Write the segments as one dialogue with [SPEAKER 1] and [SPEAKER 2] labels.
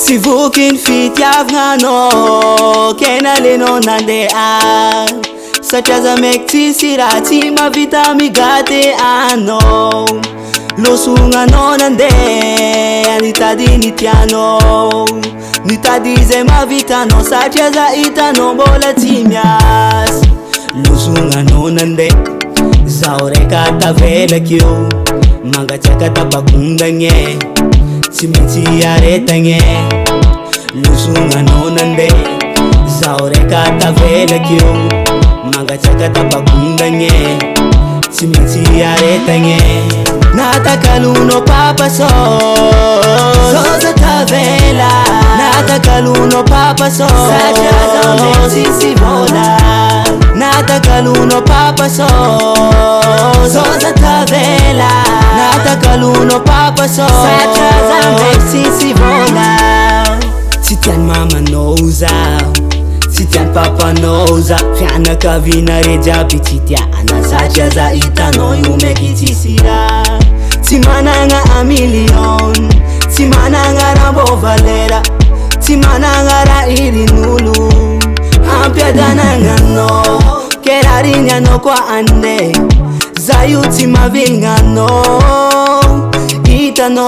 [SPEAKER 1] Si vous qu'une fille t'yavngano, kenale non nande a. Sachaza mekti sirati ma vita mi gate ano. Lo sunga no nande, anita di nitiano. Nita dize ma vita no, sachaza ita no bola timias. Lo sunga no nande, zaure kata vela kyo. Manga chaka tabakunda nye, simiti areta nye. Lo sunga no nande, zaure kata vela kyo. Manga chaka tabakunda nye, simiti areta nye. Nataka luno papaso, soza tavela. Nataka luno papaso, sachaza mexisi vola. Nataka luno papaso, soza tavela. Nataka luno papaso, sachaza mexisi vola. Titian mama knows out, titian papa knows out. Fiana kavina reja pititia ana sachaza itano yumekitisira. Timananga a million, timananga rambo valera, timananga ra irinulu. Ampia dananga no, kerarinya no kwa ande. Zayu timavinga no, itano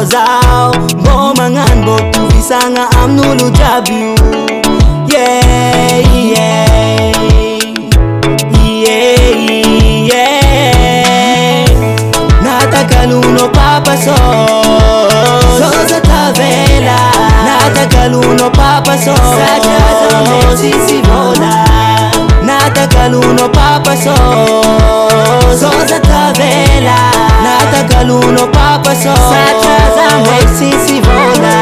[SPEAKER 1] zao. Bomangan botu visanga amnulu jabiu. Yeah, yeah, yeah, yeah. Nataka luno papaso, soza tavela. Nataka luno papaso, sachaza mexisi vola. Nataka luno papaso, soza tavela. Nataka luno papaso, sachaza mexisi vola.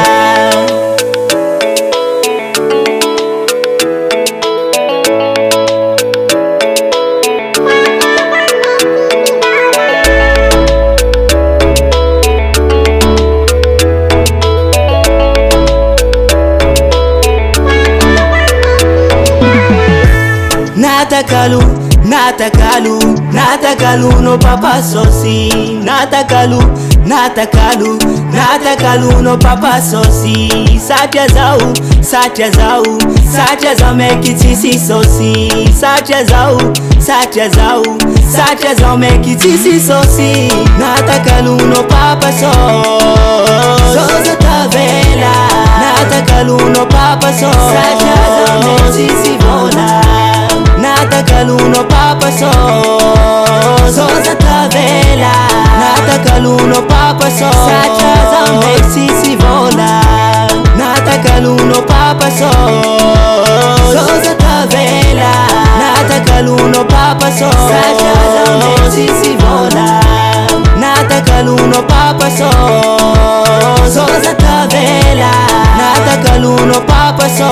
[SPEAKER 1] Natakalu, natakalu, natakalu no PAPASOSY. Natakalu, natakalu, natakalu no PAPASOSY. Satya zau, satya zau, satya zau mekitisi SOSY. Satya zau, satya zau, satya zau mekitisi SOSY. Natakalu no PAPASO, soza tavela. Natakalu no PAPASO, satya zau mexisi vola. Nataka luno papaso, soza tavela. Nataka luno papaso, sachaza mexisi vola. Nataka luno papaso, soza tavela. Nataka luno papaso, sachaza mexisi vola. Nataka luno papaso, soza tavela. Nataka luno papaso,